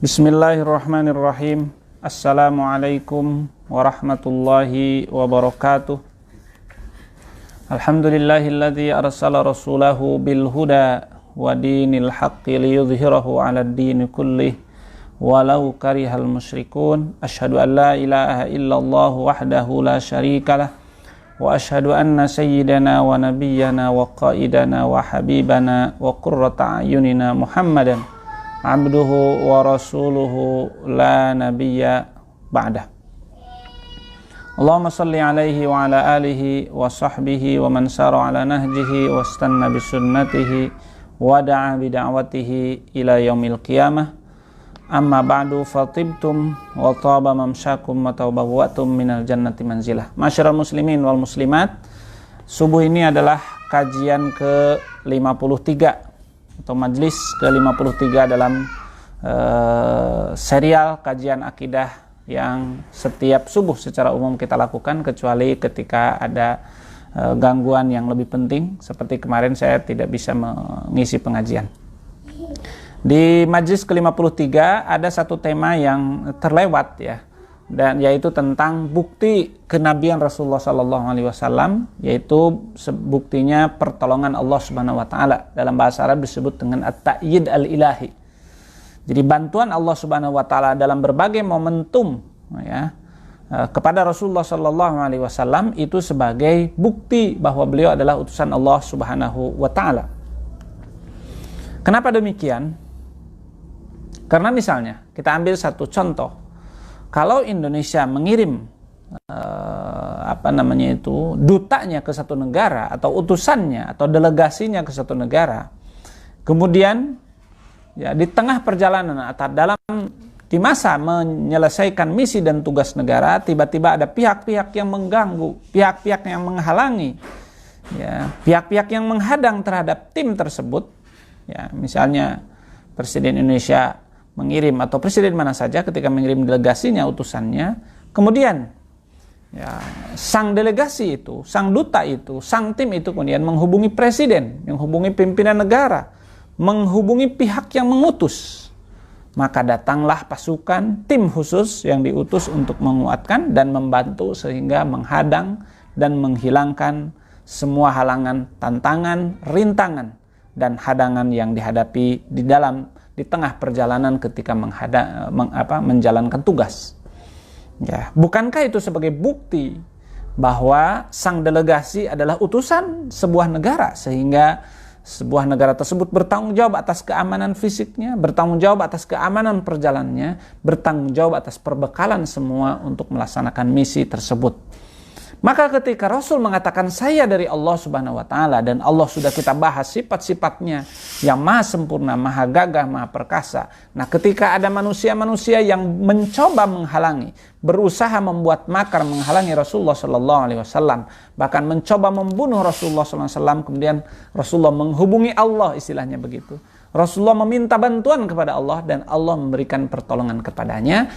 Bismillahirrahmanirrahim. Assalamualaikum warahmatullahi wabarakatuh. Alhamdulillahilladzi arsala rasulahu bil huda wa dinil haqqi liyudhhirahu 'alad dini kullih walau karihal musyrikun. Asyhadu an la ilaha illallah wahdahu la syarikalah wa asyhadu anna sayyidana wa nabiyyana wa qaidana wa habibana wa qurrata a'yunina Muhammadan abduhu wa rasuluhu la nabiyya ba'dah. Allahumma salli alaihi wa ala alihi wa sahbihi wa man sara ala nahjihi wa istanna bisunnatihi wa da'a bida'watihi ila yaumil qiyamah. Amma ba'du, fatibtum wa taba mamsyakum wa tabawwa'tum minal jannati manzilah. Masyarul muslimin wal muslimat, subuh ini adalah kajian ke-53 atau majlis ke-53 dalam serial kajian akidah yang setiap subuh secara umum kita lakukan, kecuali ketika ada gangguan yang lebih penting seperti kemarin saya tidak bisa mengisi pengajian. Di majlis ke-53 ada satu tema yang terlewat ya, dan yaitu tentang bukti kenabian Rasulullah SAW, yaitu buktinya pertolongan Allah Subhanahu wa taala. Dalam bahasa Arab disebut dengan at-ta'yid al-ilahi. Jadi bantuan Allah Subhanahu wa taala dalam berbagai momentum ya kepada Rasulullah SAW itu sebagai bukti bahwa beliau adalah utusan Allah Subhanahu wa taala. Kenapa demikian? Karena misalnya kita ambil satu contoh. Kalau Indonesia mengirim dutanya ke satu negara atau utusannya atau delegasinya ke satu negara, kemudian ya di tengah perjalanan atau di masa menyelesaikan misi dan tugas negara, tiba-tiba ada pihak-pihak yang mengganggu, pihak-pihak yang menghalangi, ya, pihak-pihak yang menghadang terhadap tim tersebut. Ya, misalnya Presiden Indonesia mengirim, atau presiden mana saja ketika mengirim delegasinya, utusannya, kemudian ya, sang delegasi itu, sang duta itu, sang tim itu kemudian menghubungi presiden, menghubungi pimpinan negara, menghubungi pihak yang mengutus, maka datanglah pasukan tim khusus yang diutus untuk menguatkan dan membantu sehingga menghadang dan menghilangkan semua halangan, tantangan, rintangan dan hadangan yang dihadapi di tengah perjalanan ketika menjalankan tugas. Ya, bukankah itu sebagai bukti bahwa sang delegasi adalah utusan sebuah negara, sehingga sebuah negara tersebut bertanggung jawab atas keamanan fisiknya, bertanggung jawab atas keamanan perjalanannya, bertanggung jawab atas perbekalan semua untuk melaksanakan misi tersebut. Maka ketika Rasul mengatakan saya dari Allah Subhanahu wa taala, dan Allah sudah kita bahas sifat-sifatnya yang maha sempurna, maha gagah, maha perkasa. Nah, ketika ada manusia-manusia yang mencoba menghalangi, berusaha membuat makar menghalangi Rasulullah sallallahu alaihi wasallam, bahkan mencoba membunuh Rasulullah sallallahu alaihi wasallam, kemudian Rasulullah menghubungi Allah, istilahnya begitu. Rasulullah meminta bantuan kepada Allah dan Allah memberikan pertolongan kepadanya.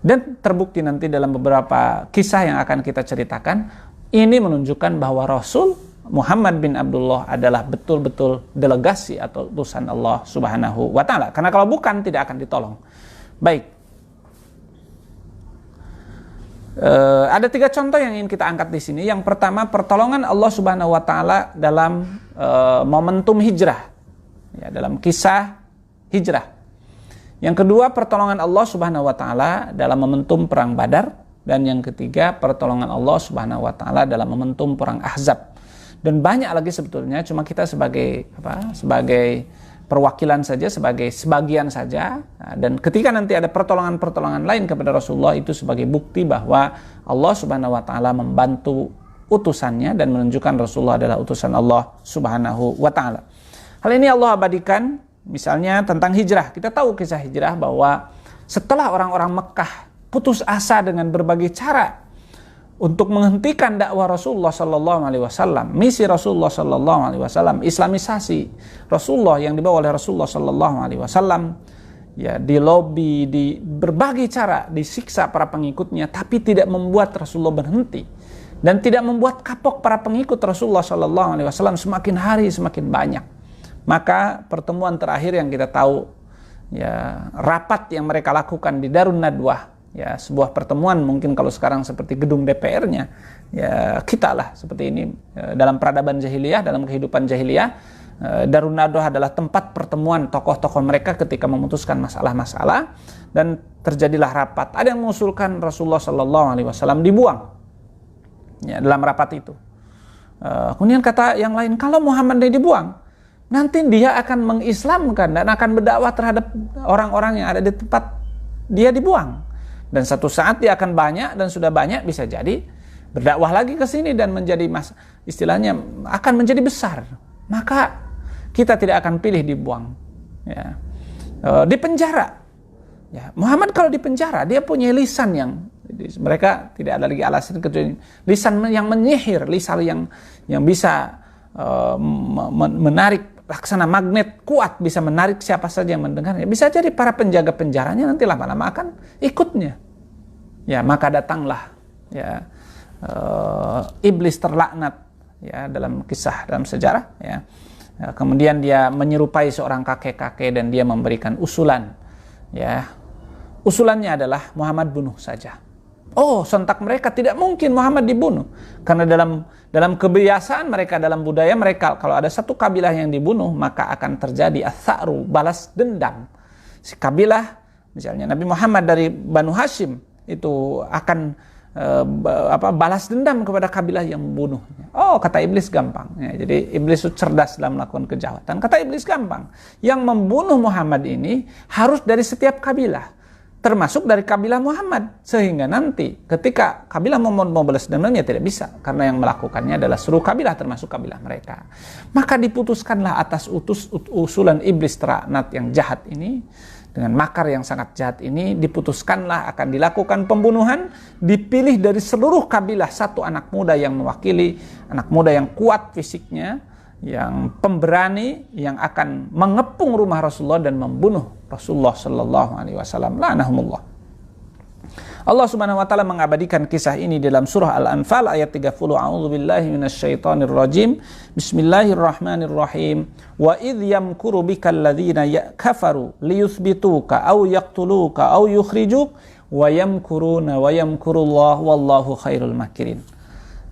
Dan terbukti nanti dalam beberapa kisah yang akan kita ceritakan, ini menunjukkan bahwa Rasul Muhammad bin Abdullah adalah betul-betul delegasi atau utusan Allah Subhanahu wa taala. Karena kalau bukan, tidak akan ditolong. Baik. Ada 3 contoh yang ingin kita angkat di sini. Yang pertama, pertolongan Allah Subhanahu wa taala dalam momentum hijrah. Ya, dalam kisah hijrah. Yang kedua, pertolongan Allah Subhanahu wa taala dalam momentum perang Badar, dan yang ketiga, pertolongan Allah Subhanahu wa taala dalam momentum perang Ahzab. Dan banyak lagi sebetulnya, cuma kita sebagai perwakilan saja, sebagai sebagian saja. Dan ketika nanti ada pertolongan-pertolongan lain kepada Rasulullah, itu sebagai bukti bahwa Allah Subhanahu wa taala membantu utusannya dan menunjukkan Rasulullah adalah utusan Allah Subhanahu wa taala. Hal ini Allah abadikan. Misalnya tentang hijrah, kita tahu kisah hijrah bahwa setelah orang-orang Mekah putus asa dengan berbagai cara untuk menghentikan dakwah Rasulullah SAW, misi Rasulullah SAW, Islamisasi Rasulullah yang dibawa oleh Rasulullah SAW, ya, di lobi, di berbagai cara disiksa para pengikutnya, tapi tidak membuat Rasulullah berhenti dan tidak membuat kapok para pengikut Rasulullah SAW semakin hari semakin banyak. Maka pertemuan terakhir yang kita tahu ya rapat yang mereka lakukan di Darun Nadwah, ya sebuah pertemuan mungkin kalau sekarang seperti gedung DPR-nya, ya kita lah seperti ini dalam peradaban jahiliyah, dalam kehidupan jahiliyah. Darun Nadwah adalah tempat pertemuan tokoh-tokoh mereka ketika memutuskan masalah-masalah, dan terjadilah rapat. Ada yang mengusulkan Rasulullah SAW dibuang ya, dalam rapat itu. Kemudian kata yang lain, kalau Muhammad dibuang, nanti dia akan mengislamkan dan akan berdakwah terhadap orang-orang yang ada di tempat dia dibuang. Dan satu saat dia akan banyak, dan sudah banyak bisa jadi berdakwah lagi ke sini dan menjadi istilahnya akan menjadi besar. Maka kita tidak akan pilih dibuang. Ya. Di penjara. Ya, Muhammad kalau di penjara dia punya lisan yang mereka tidak ada lagi alasan kecuali lisan yang menyihir, lisan yang bisa menarik laksana magnet kuat, bisa menarik siapa saja yang mendengarnya. Bisa jadi para penjaga penjaranya nanti lama-lama akan ikutnya. Ya, maka datanglah ya iblis terlaknat ya dalam kisah, dalam sejarah ya. Kemudian dia menyerupai seorang kakek-kakek dan dia memberikan usulan ya. Usulannya adalah Muhammad bunuh saja. Oh, sontak mereka tidak mungkin Muhammad dibunuh, karena dalam kebiasaan mereka, dalam budaya mereka, kalau ada satu kabilah yang dibunuh maka akan terjadi as-sa'ru, balas dendam. Si kabilah misalnya Nabi Muhammad dari Banu Hashim itu akan balas dendam kepada kabilah yang membunuhnya. Oh, kata iblis gampang ya, jadi iblis itu cerdas dalam melakukan kejahatan. Kata iblis gampang, yang membunuh Muhammad ini harus dari setiap kabilah, termasuk dari kabilah Muhammad, sehingga nanti ketika kabilah Muhammad mau balas dendamnya tidak bisa, karena yang melakukannya adalah seluruh kabilah termasuk kabilah mereka. Maka diputuskanlah atas usulan iblis terlaknat yang jahat ini, dengan makar yang sangat jahat ini, diputuskanlah akan dilakukan pembunuhan. Dipilih dari seluruh kabilah satu anak muda yang mewakili, anak muda yang kuat fisiknya, yang pemberani, yang akan mengepung rumah Rasulullah dan membunuh Rasulullah sallallahu alaihi wasallam. La'anahumullah. Allah Subhanahu wa taala mengabadikan kisah ini dalam surah Al-Anfal ayat 30. A'udzubillahi minasyaitonir rajim. Bismillahirrahmanirrahim. Wa idh yamkuru bikal ladzina kafaru liyuthbituka aw yaqtuluka aw yukhrijuk wa yamkuruna wa yamkurullah wallahu khairul makirin.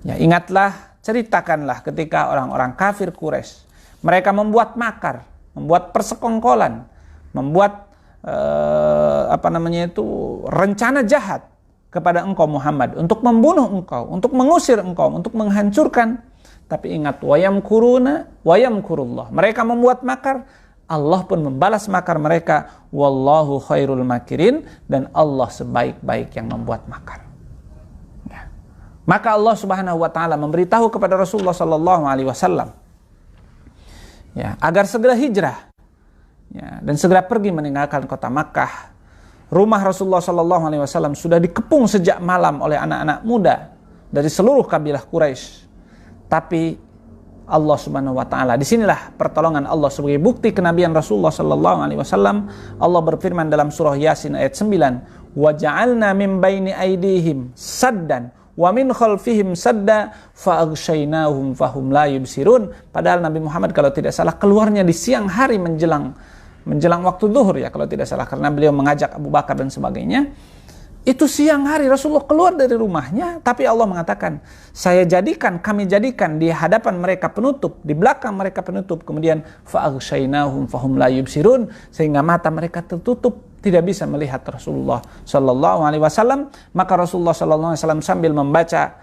Ya, ingatlah, ceritakanlah ketika orang-orang kafir Quraisy mereka membuat makar, membuat persekongkolan, membuat rencana jahat kepada engkau Muhammad untuk membunuh engkau, untuk mengusir engkau, untuk menghancurkan. Tapi ingat, wayamkuruna wayamkurullah. Mereka membuat makar, Allah pun membalas makar mereka. Wallahu khairul makirin, dan Allah sebaik-baik yang membuat makar. Ya. Maka Allah Subhanahu wa taala memberitahu kepada Rasulullah sallallahu alaihi wasallam ya, agar segera hijrah. Ya, dan segera pergi meninggalkan kota Makkah. Rumah Rasulullah SAW sudah dikepung sejak malam oleh anak-anak muda dari seluruh kabilah Quraisy. Tapi Allah Subhanahu wa taala, disinilah pertolongan Allah sebagai bukti kenabian Rasulullah SAW. Allah berfirman dalam surah Yasin ayat 9, "Wa ja'alna min baini aydihim saddan wa min khalfihim sadda fa'aghshaynahum fahum la yubsirun." Padahal Nabi Muhammad kalau tidak salah keluarnya di siang hari menjelang waktu zuhur ya kalau tidak salah, karena beliau mengajak Abu Bakar dan sebagainya. Itu siang hari Rasulullah keluar dari rumahnya, tapi Allah mengatakan, kami jadikan di hadapan mereka penutup, di belakang mereka penutup, kemudian fa'aghshaynahum fahum la yubsirun, sehingga mata mereka tertutup, tidak bisa melihat Rasulullah sallallahu alaihi wasallam. Maka Rasulullah sallallahu alaihi wasallam sambil membaca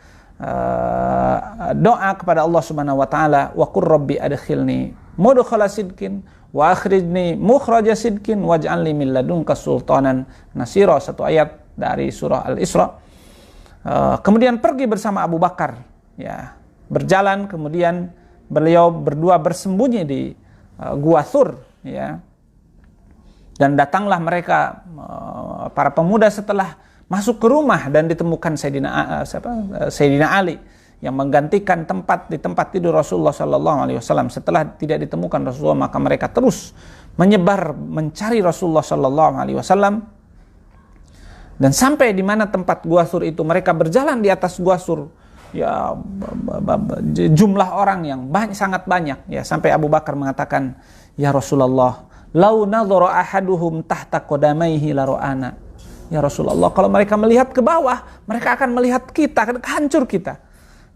doa kepada Allah Subhanahu wa taala, wa qur rabbi adkhilni mudkhala sidqin wa akhrijni mukhraja sidqin waj'alni min ladunka sultanan nasira. Satu ayat dari surah Al-Isra. Kemudian pergi bersama Abu Bakar ya, berjalan, kemudian beliau berdua bersembunyi di Gua Thur ya. Dan datanglah mereka para pemuda setelah masuk ke rumah dan ditemukan Sayyidina Ali yang menggantikan di tempat tidur Rasulullah SAW. Setelah tidak ditemukan Rasulullah, maka mereka terus menyebar mencari Rasulullah SAW. Dan sampai di mana tempat Gua Thur itu, mereka berjalan di atas Gua Thur. Ya, jumlah orang yang sangat banyak. Ya, sampai Abu Bakar mengatakan, "Ya Rasulullah, lau nadhara ahaduhum tahta qadamaihi la ra'ana. Ya Rasulullah, kalau mereka melihat ke bawah, mereka akan melihat kita, akan hancur kita.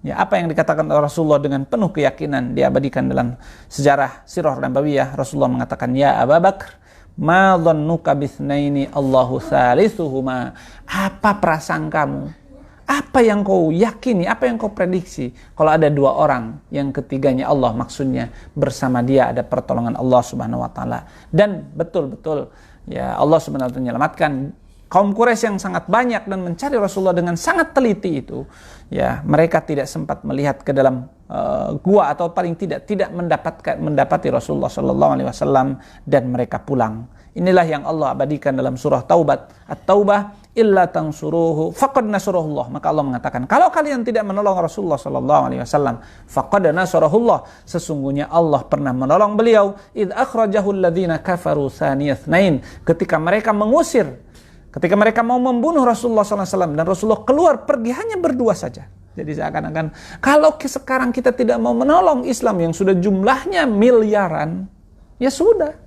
Ya, apa yang dikatakan oleh Rasulullah dengan penuh keyakinan diabadikan dalam sejarah Sirah Nabawiyah. Rasulullah mengatakan, ya Abu Bakar, ma dhannuka bitsnaini Allahu salisuhuma. Apa prasangkamu? Apa yang kau yakini, apa yang kau prediksi kalau ada dua orang yang ketiganya Allah, maksudnya bersama dia ada pertolongan Allah Subhanahu wa taala. Dan betul-betul ya Allah Subhanahu wa taala menyelamatkan kaum Quraisy yang sangat banyak dan mencari Rasulullah dengan sangat teliti itu. Ya, mereka tidak sempat melihat ke dalam gua atau paling tidak mendapati Rasulullah sallallahu alaihi wasallam dan mereka pulang. Inilah yang Allah abadikan dalam surah At-Taubah, illa tansuruhu faqad nasarahullah. Maka Allah mengatakan, kalau kalian tidak menolong Rasulullah sallallahu alaihi wasallam, faqad nasarahullah, sesungguhnya Allah pernah menolong beliau. Id akhrajahu alladhina kafaru tsaniyatayn, ketika mereka mau membunuh Rasulullah sallallahu alaihi wasallam dan Rasulullah keluar pergi hanya berdua saja. Jadi seakan-akan kalau sekarang kita tidak mau menolong Islam yang sudah jumlahnya miliaran, ya sudah.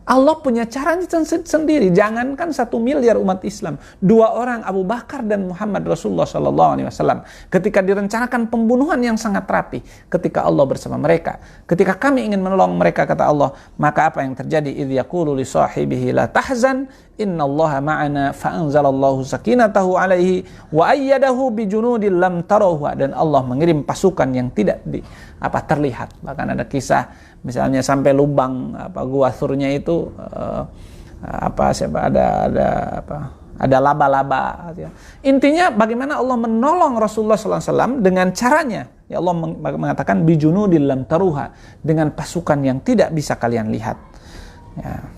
Allah punya caranya sendiri. Jangankan 1 miliar umat Islam, 2 orang Abu Bakar dan Muhammad Rasulullah SAW, ketika direncanakan pembunuhan yang sangat rapi, ketika Allah bersama mereka, ketika kami ingin menolong mereka, kata Allah, maka apa yang terjadi? Idh yaqulu li sahibihi la tahzan innallaha ma'ana fa'anzalallahu sakinatahu alaihi wa ayyadahu bijunudin lam tarawha. Dan Allah mengirim pasukan yang tidak terlihat. Bahkan ada kisah misalnya sampai lubang gua Thurnya itu ada laba-laba. Intinya bagaimana Allah menolong Rasulullah SAW dengan caranya. Ya Allah mengatakan bijunudil lam taruha, dengan pasukan yang tidak bisa kalian lihat. Ya.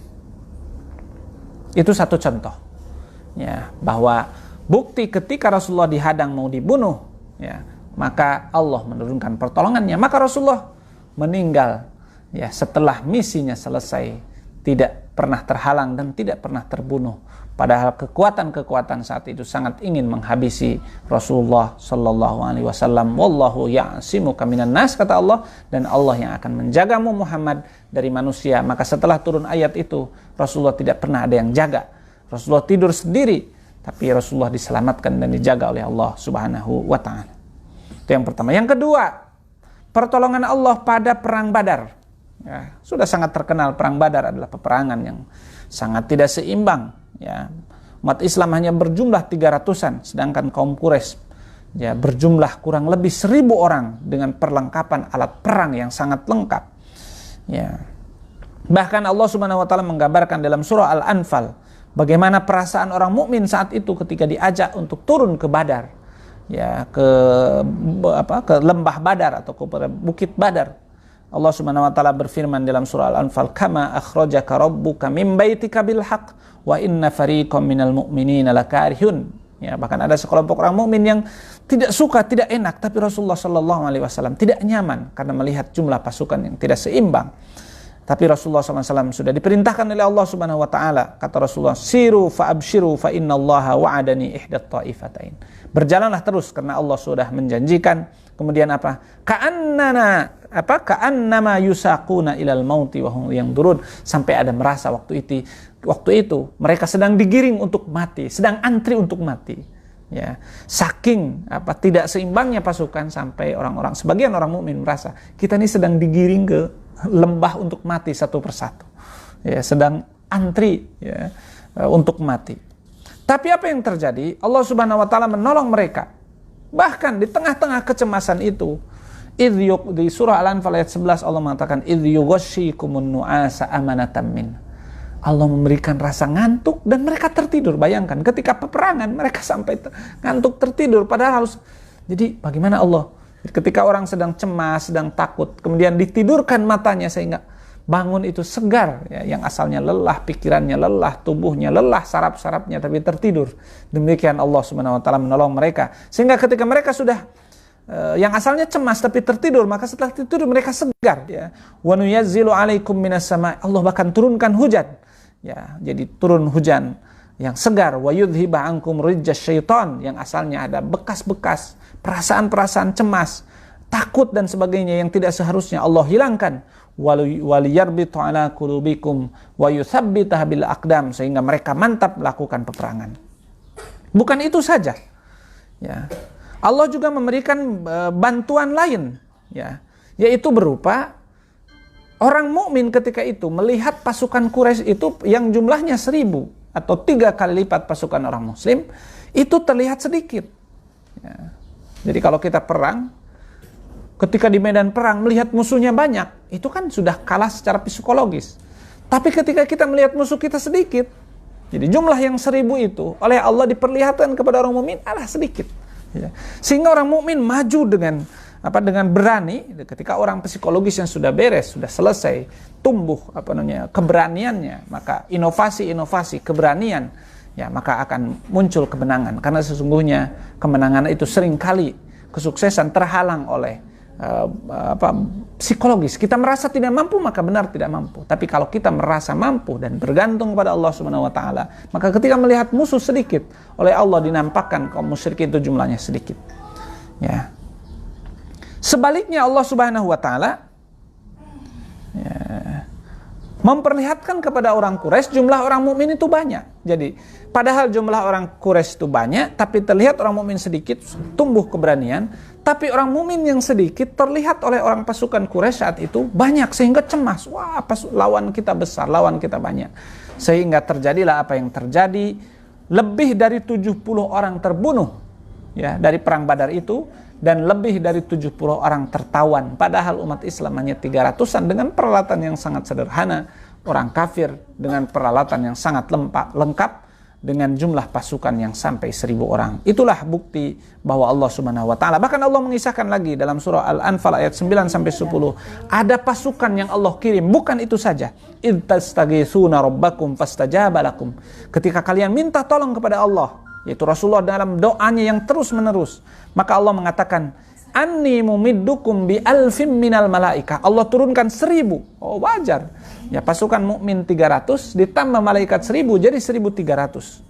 Itu satu contoh. Ya, bahwa bukti ketika Rasulullah dihadang mau dibunuh, ya, maka Allah menurunkan pertolongannya. Maka Rasulullah meninggal ya setelah misinya selesai, tidak pernah terhalang dan tidak pernah terbunuh. Padahal kekuatan-kekuatan saat itu sangat ingin menghabisi Rasulullah sallallahu alaihi wasallam. Wallahu ya'simuka minan nas, kata Allah, dan Allah yang akan menjagamu Muhammad dari manusia. Maka setelah turun ayat itu, Rasulullah tidak pernah ada yang jaga. Rasulullah tidur sendiri, tapi Rasulullah diselamatkan dan dijaga oleh Allah Subhanahu wa taala. Itu yang pertama. Yang kedua, pertolongan Allah pada perang Badar. Ya, sudah sangat terkenal perang Badar adalah peperangan yang sangat tidak seimbang. Ya, umat Islam hanya berjumlah 300-an, sedangkan kaum Quraisy ya berjumlah kurang lebih 1000 orang dengan perlengkapan alat perang yang sangat lengkap. Ya. Bahkan Allah Subhanahu wa taala menggambarkan dalam surah Al-Anfal bagaimana perasaan orang mukmin saat itu ketika diajak untuk turun ke Badar. Ya, ke lembah Badar atau ke bukit Badar. Allah Subhanahu wa taala berfirman dalam surah Al-Anfal, "Kama akhrajaka rabbuka min baitika bil haqq wa inna fariqam minal mu'minina lakarihun." Ya, bahkan ada sekelompok orang mukmin yang tidak suka, tidak enak, tapi Rasulullah sallallahu alaihi wasallam tidak nyaman karena melihat jumlah pasukan yang tidak seimbang. Tapi Rasulullah SAW sudah diperintahkan oleh Allah Subhanahu wa taala, kata Rasulullah, "Siru fa abshiru fa innallaha wa'adani ihdat ta'ifatain." Berjalanlah terus karena Allah sudah menjanjikan. Kemudian apa? Ka'annama yusaquna ilal mauti wa hum yanzurun, sampai ada merasa waktu itu mereka sedang digiring untuk mati, sedang antri untuk mati. Ya, saking tidak seimbangnya pasukan sampai sebagian orang mukmin merasa kita ini sedang digiring ke lembah untuk mati satu persatu. Ya, sedang antri ya untuk mati. Tapi apa yang terjadi? Allah Subhanahu wa taala menolong mereka. Bahkan di tengah-tengah kecemasan itu, di surah Al-Anfal ayat 11 Allah mengatakan idh yughashshikumun nu'asa amanatan min. Allah memberikan rasa ngantuk dan mereka tertidur. Bayangkan ketika peperangan mereka sampai ngantuk tertidur padahal harus. Jadi bagaimana Allah ketika orang sedang cemas, sedang takut, kemudian ditidurkan matanya sehingga bangun itu segar ya, yang asalnya lelah, pikirannya lelah, tubuhnya lelah, saraf-sarafnya tapi tertidur. Demikian Allah Subhanahu wa taala menolong mereka sehingga ketika mereka sudah yang asalnya cemas tapi tertidur, maka setelah tidur mereka segar ya. Wa nunazzilu 'alaikum minas sama', Allah bahkan turunkan hujan. Ya, jadi turun hujan yang segar. Wa yudhiba 'ankum rijjas syaitan, yang asalnya ada bekas-bekas perasaan-perasaan cemas, takut dan sebagainya yang tidak seharusnya Allah hilangkan. waliyarbitu ala qulubikum wa yutsabbita bil aqdam, sehingga mereka mantap melakukan peperangan. Bukan itu saja, ya. Allah juga memberikan bantuan lain, ya, yaitu berupa orang mukmin ketika itu melihat pasukan Quraisy itu yang jumlahnya 1000 atau 3 kali lipat pasukan orang muslim, itu terlihat sedikit, ya. Jadi kalau kita perang, ketika di medan perang melihat musuhnya banyak, itu kan sudah kalah secara psikologis. Tapi ketika kita melihat musuh kita sedikit, jadi jumlah yang 1000 itu oleh Allah diperlihatkan kepada orang mukmin adalah sedikit, ya. Sehingga orang mukmin maju dengan berani. Ketika orang psikologis yang sudah beres, sudah selesai, tumbuh keberaniannya, maka inovasi keberanian, ya, maka akan muncul kemenangan. Karena sesungguhnya kemenangan itu seringkali kesuksesan terhalang oleh psikologis. Kita merasa tidak mampu, maka benar tidak mampu. Tapi kalau kita merasa mampu dan bergantung pada Allah Subhanahu wa taala, maka ketika melihat musuh sedikit, oleh Allah dinampakkan kaum musyrikin itu jumlahnya sedikit, ya. Sebaliknya Allah Subhanahu wa taala, ya, memperlihatkan kepada orang Quraisy jumlah orang mukmin itu banyak. Jadi padahal jumlah orang Quraisy itu banyak, tapi terlihat orang mukmin sedikit, tumbuh keberanian. Tapi orang mukmin yang sedikit terlihat oleh orang pasukan Quraisy saat itu banyak, sehingga cemas. Wah, lawan kita besar, lawan kita banyak. Sehingga terjadilah apa yang terjadi. Lebih dari 70 orang terbunuh, ya, dari perang Badar itu, dan lebih dari 70 orang tertawan. Padahal umat Islam hanya 300-an dengan peralatan yang sangat sederhana. Orang kafir dengan peralatan yang sangat lengkap, dengan jumlah pasukan yang sampai 1000 orang. Itulah bukti bahwa Allah Subhanahu wa taala. Bahkan Allah mengisahkan lagi dalam surah Al-Anfal ayat 9 sampai 10, ada pasukan yang Allah kirim. Bukan itu saja. Id tastaghitsuna rabbakum fastajaba lakum. Ketika kalian minta tolong kepada Allah, yaitu Rasulullah dalam doanya yang terus-menerus, maka Allah mengatakan, anni mumiddukum bi alfim minal malaika. Allah turunkan 1000. Oh, wajar. Ya, pasukan mukmin 300 ditambah malaikat 1000 jadi 1300.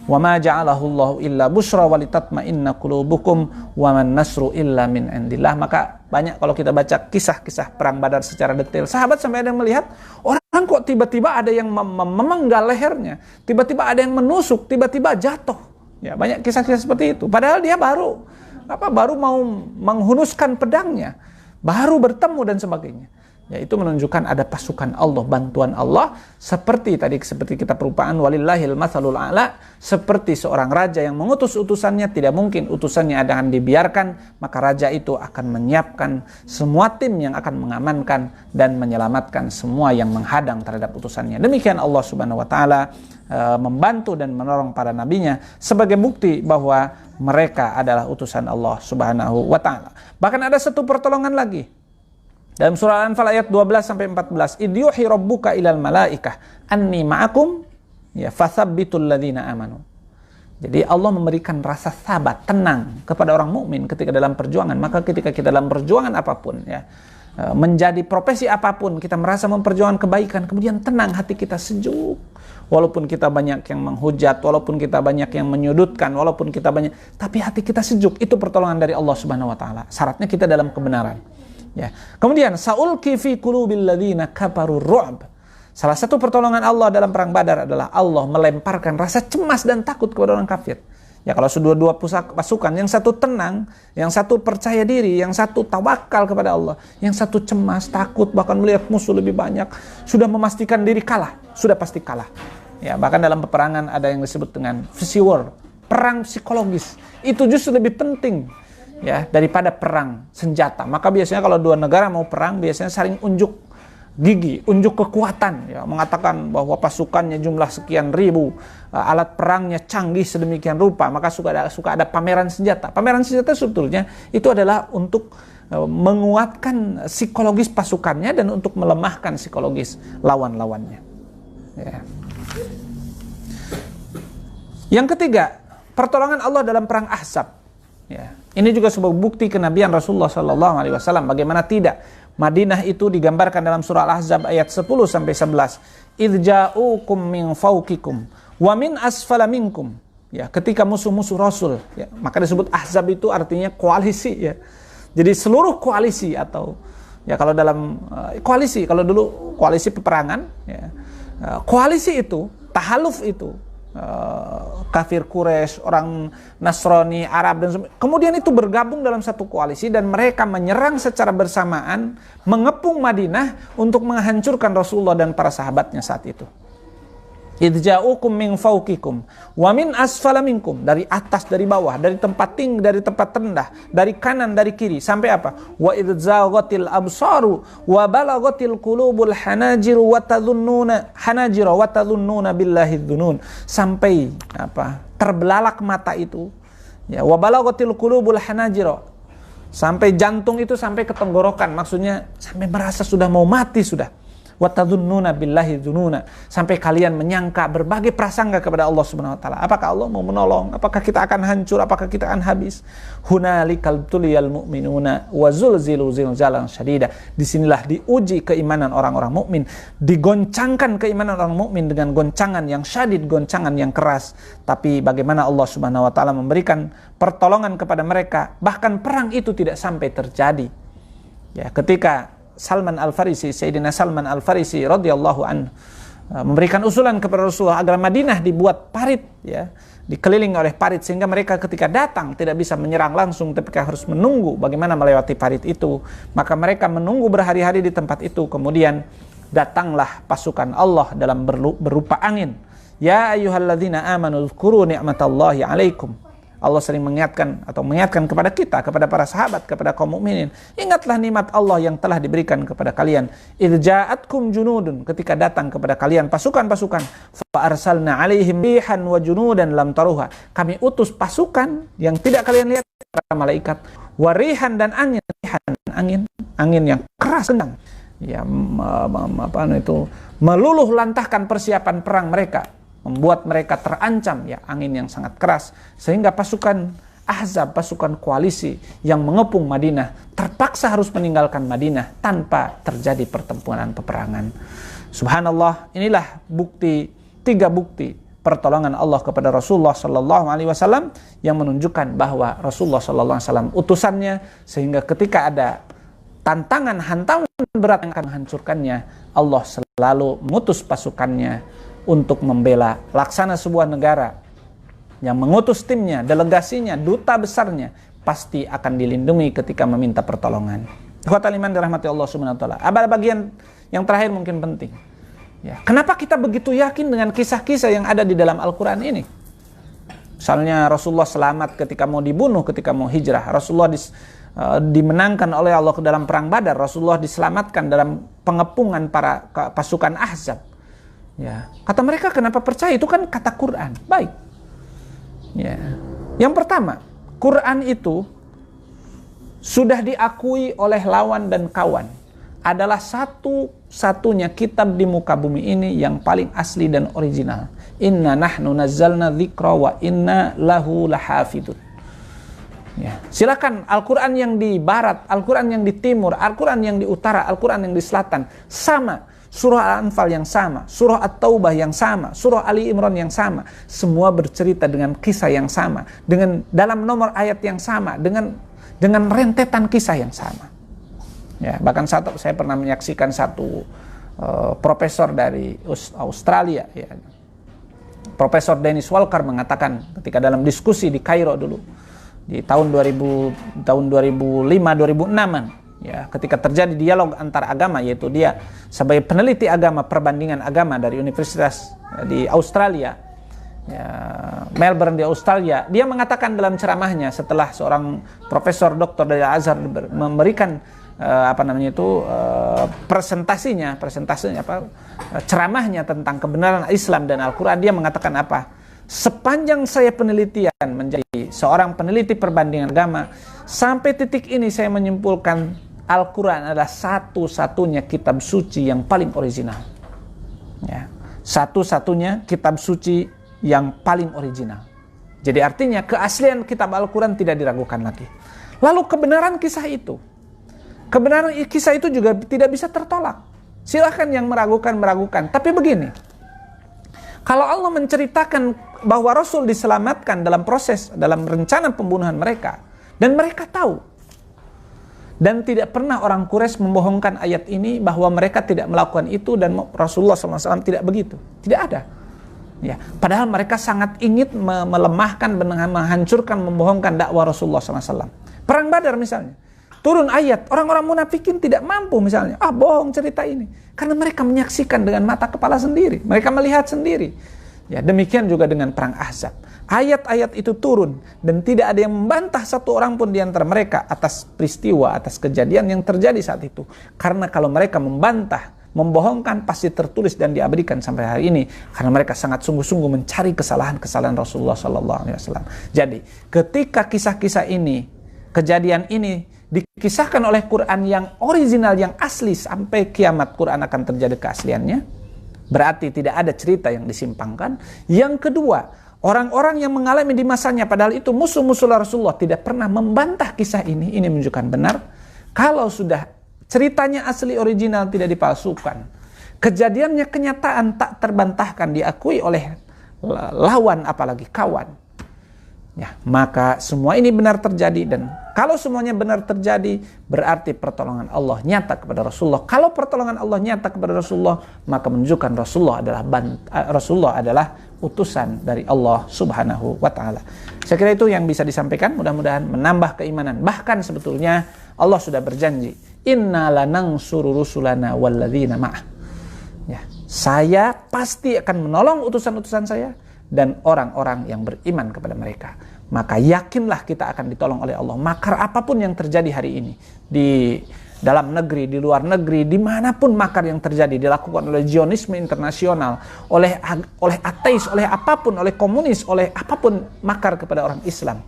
Wa ma ja'alahu Allahu illa busra walitatma'inna qulubukum wa man nasru illa min indillah. Maka banyak kalau kita baca kisah-kisah perang Badar secara detail, sahabat sampai ada yang melihat orang kok tiba-tiba ada yang memenggal lehernya, tiba-tiba ada yang menusuk, tiba-tiba jatuh. Ya, banyak kisah-kisah seperti itu. Padahal dia baru mau menghunuskan pedangnya, baru bertemu dan sebagainya. Ya, itu menunjukkan ada pasukan Allah, bantuan Allah, seperti kita perupaan walillahil matsalul a'la, seperti seorang raja yang mengutus utusannya, tidak mungkin utusannya akan dibiarkan, maka raja itu akan menyiapkan semua tim yang akan mengamankan dan menyelamatkan semua yang menghadang terhadap utusannya. Demikian Allah Subhanahu wa taala membantu dan menolong para nabinya sebagai bukti bahwa mereka adalah utusan Allah Subhanahu wa taala. Bahkan ada satu pertolongan lagi dalam surah Al-Anfal ayat 12 sampai 14, id yuhi rabbuka ilal malaikah anni ma'akum, ya, fathabbitul ladzina amanu. Jadi Allah memberikan rasa sabar, tenang kepada orang mukmin ketika dalam perjuangan. Maka ketika kita dalam perjuangan apapun, ya, menjadi profesi apapun, kita merasa memperjuangkan kebaikan, kemudian tenang, hati kita sejuk. Walaupun kita banyak yang menghujat, walaupun kita banyak yang menyudutkan, walaupun kita banyak, tapi hati kita sejuk. Itu pertolongan dari Allah Subhanahu wa taala. Syaratnya kita dalam kebenaran. Ya. Kemudian saulki fi qulubil ladzina kafaru ru'b. Salah satu pertolongan Allah dalam perang Badar adalah Allah melemparkan rasa cemas dan takut kepada orang kafir. Ya, kalau sudah dua pasukan, yang satu tenang, yang satu percaya diri, yang satu tawakal kepada Allah, yang satu cemas, takut, bahkan melihat musuh lebih banyak, sudah memastikan diri kalah, sudah pasti kalah. Ya, bahkan dalam peperangan ada yang disebut dengan psy war, perang psikologis. Itu justru lebih penting, ya, daripada perang senjata. Maka biasanya kalau dua negara mau perang, biasanya saling unjuk gigi, unjuk kekuatan, ya, mengatakan bahwa pasukannya jumlah sekian ribu, alat perangnya canggih sedemikian rupa, maka suka ada pameran senjata. Pameran senjata sebetulnya itu adalah untuk menguatkan psikologis pasukannya dan untuk melemahkan psikologis lawan-lawannya. Ya. Yang ketiga, pertolongan Allah dalam perang Ahzab. Ya. Ini juga sebuah bukti kenabian Rasulullah SAW. Bagaimana tidak? Madinah itu digambarkan dalam surah Al-Ahzab ayat 10 sampai 11. Idz ja'ukum min fawqikum wa min asfala minkum. Ya, ketika musuh-musuh Rasul, ya, maka disebut Ahzab itu artinya koalisi, ya. Jadi seluruh koalisi atau Ya kalau dalam koalisi, kalau dulu koalisi peperangan, ya, koalisi itu, tahaluf itu, kafir Quraisy, orang Nasrani, Arab dan kemudian itu bergabung dalam satu koalisi dan mereka menyerang secara bersamaan, mengepung Madinah untuk menghancurkan Rasulullah dan para sahabatnya saat itu. Idja'ukum min fawqikum wa min asfala minkum, dari atas, dari bawah, dari tempat tinggi, dari tempat rendah, dari kanan, dari kiri, sampai apa? Wa idzaghatil absaru wa balaghatil qulubul hanajiru wa tadhunnuna billahi dzunun, sampai apa? Terbelalak mata itu. Ya, wa balaghatil qulubul hanajiru, sampai jantung itu sampai ke tenggorokan, maksudnya sampai merasa sudah mau mati sudah. Watadzunnuna billahi dzununa, sampai kalian menyangka berbagai prasangka kepada Allah Subhanahu wa taala. Apakah Allah mau menolong? Apakah kita akan hancur? Apakah kita akan habis? Hunalikal tuliyal mu'minuna wa zulzilu zilzalan syadida. Disinilah diuji keimanan orang-orang mukmin, digoncangkan keimanan orang mukmin dengan goncangan yang syadid, goncangan yang keras. Tapi bagaimana Allah Subhanahu wa taala memberikan pertolongan kepada mereka, bahkan perang itu tidak sampai terjadi. Ya, ketika Salman Al-Farisi, Sayyidina Salman Al-Farisi radhiyallahu anhu memberikan usulan kepada Rasulullah agar Madinah dibuat parit, ya, dikelilingi oleh parit, sehingga mereka ketika datang tidak bisa menyerang langsung, tapi harus menunggu bagaimana melewati parit itu. Maka mereka menunggu berhari-hari di tempat itu. Kemudian datanglah pasukan Allah dalam berupa angin. Ya ayyuhalladzina amanu dzkuru ni'matallahi 'alaikum. Allah sering mengingatkan kepada kita, kepada para sahabat, kepada kaum mukminin. Ingatlah nikmat Allah yang telah diberikan kepada kalian. Idz ja'atkum junudun, ketika datang kepada kalian pasukan-pasukan. Fa arsalna 'alaihim rihan wa junudan lam taruha. Kami utus pasukan yang tidak kalian lihat, para malaikat. Warihan dan angin yang keras kencang. Ya, meluluh lantahkan persiapan perang mereka, membuat mereka terancam, ya, angin yang sangat keras, sehingga pasukan Ahzab, pasukan koalisi yang mengepung Madinah, terpaksa harus meninggalkan Madinah tanpa terjadi pertempuran peperangan. Subhanallah, inilah tiga bukti pertolongan Allah kepada Rasulullah Sallallahu Alaihi Wasallam yang menunjukkan bahwa Rasulullah Sallallahu Alaihi Wasallam utusannya, sehingga ketika ada hantaman berat yang akan menghancurkannya, Allah selalu mengutus pasukannya untuk membela. Laksana sebuah negara yang mengutus timnya, delegasinya, duta besarnya, pasti akan dilindungi ketika meminta pertolongan. Ikhwatal iman dirahmati Allah Subhanahu wa taala. Ada bagian yang terakhir mungkin penting. Ya, kenapa kita begitu yakin dengan kisah-kisah yang ada di dalam Al-Qur'an ini? Misalnya Rasulullah selamat ketika mau dibunuh, ketika mau hijrah. Rasulullah dimenangkan oleh Allah ke dalam perang Badar. Rasulullah diselamatkan dalam pengepungan para pasukan Ahzab. Ya, kata mereka kenapa percaya? Itu kan kata Quran. Baik. Ya. Yang pertama, Quran itu sudah diakui oleh lawan dan kawan, adalah satu-satunya kitab di muka bumi ini yang paling asli dan original. Inna nahnu nazzalna dzikra wa inna lahu lahafidun. Ya. Silakan Al-Quran yang di barat, Al-Quran yang di timur, Al-Quran yang di utara, Al-Quran yang di selatan, sama. Surah Al-Anfal yang sama, surah At-Taubah yang sama, surah Ali Imran yang sama, semua bercerita dengan kisah yang sama, dengan dalam nomor ayat yang sama, dengan rentetan kisah yang sama. Ya, bahkan saya pernah menyaksikan satu profesor dari Australia, ya, Profesor Dennis Walker mengatakan ketika dalam diskusi di Kairo dulu di tahun 2005-2006, ya, ketika terjadi dialog antar agama, yaitu dia sebagai peneliti agama, perbandingan agama dari Universitas di Australia, ya, Melbourne di Australia, dia mengatakan dalam ceramahnya setelah seorang profesor doktor dari Azhar memberikan ceramahnya tentang kebenaran Islam dan Al-Quran, dia mengatakan apa? Sepanjang saya penelitian menjadi seorang peneliti perbandingan agama, sampai titik ini saya menyimpulkan Al-Quran adalah satu-satunya kitab suci yang paling original. Ya, satu-satunya kitab suci yang paling original. Jadi artinya keaslian kitab Al-Quran tidak diragukan lagi. Lalu kebenaran kisah itu juga tidak bisa tertolak. Silahkan yang meragukan. Tapi begini, kalau Allah menceritakan bahwa Rasul diselamatkan dalam rencana pembunuhan mereka, dan mereka tahu, Dan tidak pernah orang Quraisy membohongkan ayat ini bahwa mereka tidak melakukan itu dan Rasulullah SAW tidak begitu. Tidak ada. Ya, padahal mereka sangat ingin melemahkan, menghancurkan, membohongkan dakwah Rasulullah SAW. Perang Badar misalnya, turun ayat, orang-orang munafikin tidak mampu misalnya, bohong cerita ini. Karena mereka menyaksikan dengan mata kepala sendiri, mereka melihat sendiri. Ya, demikian juga dengan perang Ahzab. Ayat-ayat itu turun dan tidak ada yang membantah satu orang pun di antara mereka atas peristiwa, atas kejadian yang terjadi saat itu. Karena kalau mereka membantah, membohongkan, pasti tertulis dan diabadikan sampai hari ini. Karena mereka sangat sungguh-sungguh mencari kesalahan-kesalahan Rasulullah SAW. Jadi, ketika kisah-kisah ini, kejadian ini dikisahkan oleh Quran yang original, yang asli, sampai kiamat Quran akan terjadi keasliannya, berarti tidak ada cerita yang disimpangkan. Yang kedua, orang-orang yang mengalami di masanya, padahal itu musuh-musuh Rasulullah, tidak pernah membantah kisah ini. Ini menunjukkan benar. Kalau sudah ceritanya asli original, tidak dipalsukan, kejadiannya kenyataan, tak terbantahkan, diakui oleh lawan apalagi kawan, ya, maka semua ini benar terjadi. Dan kalau semuanya benar terjadi, berarti pertolongan Allah nyata kepada Rasulullah. Kalau pertolongan Allah nyata kepada Rasulullah, maka menunjukkan Rasulullah adalah utusan dari Allah Subhanahu wa ta'ala. Saya kira itu yang bisa disampaikan, mudah-mudahan menambah keimanan. Bahkan sebetulnya Allah sudah berjanji, inna lanansuru rusulana walladzina ma'ah. Ya, saya pasti akan menolong utusan-utusan saya dan orang-orang yang beriman kepada mereka. Maka yakinlah kita akan ditolong oleh Allah. Makar apapun yang terjadi hari ini, di dalam negeri, di luar negeri, dimanapun makar yang terjadi, dilakukan oleh Zionisme internasional, oleh ateis, oleh apapun, oleh komunis, oleh apapun makar kepada orang Islam,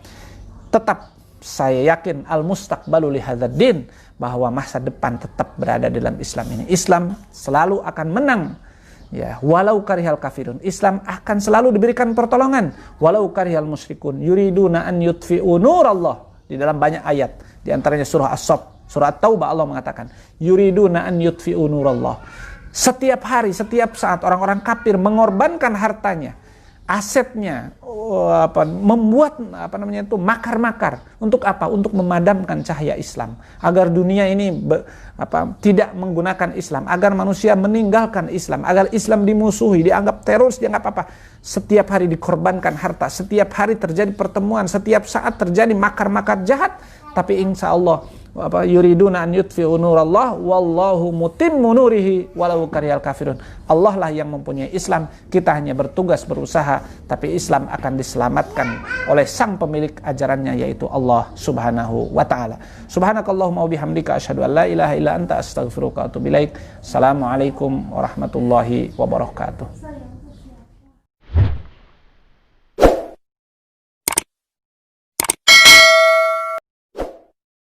tetap saya yakin al-mustaqbalu li hadzal din, bahwa masa depan tetap berada dalam Islam ini. Islam selalu akan menang. Ya, walau karihal kafirun, Islam akan selalu diberikan pertolongan. Walau karihal musyrikun, yuriduna an yutfi'u nurallah. Di dalam banyak ayat, di antaranya surah As-Saff, surah At-Taubah, Allah mengatakan, yuriduna an yutfi'u nurallah. Setiap hari, setiap saat orang-orang kafir mengorbankan hartanya, asetnya, membuat makar-makar. Untuk apa? Untuk memadamkan cahaya Islam, agar dunia ini tidak menggunakan Islam, agar manusia meninggalkan Islam, agar Islam dimusuhi, dianggap teroris, dianggap apa. Setiap hari dikorbankan harta, setiap hari terjadi pertemuan, setiap saat terjadi makar-makar jahat. Tapi insya Allah, yuriduna an yutfi'u nurallah wallahu mutimmu nurihi walau karihal kafirun. Allah lah yang mempunyai Islam, kita hanya bertugas berusaha, tapi Islam akan diselamatkan oleh sang pemilik ajarannya, yaitu Allah Subhanahu wa ta'ala. Subhanakallahumma wa bihamdika asyhadu an la ilaha illa anta astaghfiruka wa atubu ilaik. Assalamualaikum warahmatullahi wabarakatuh.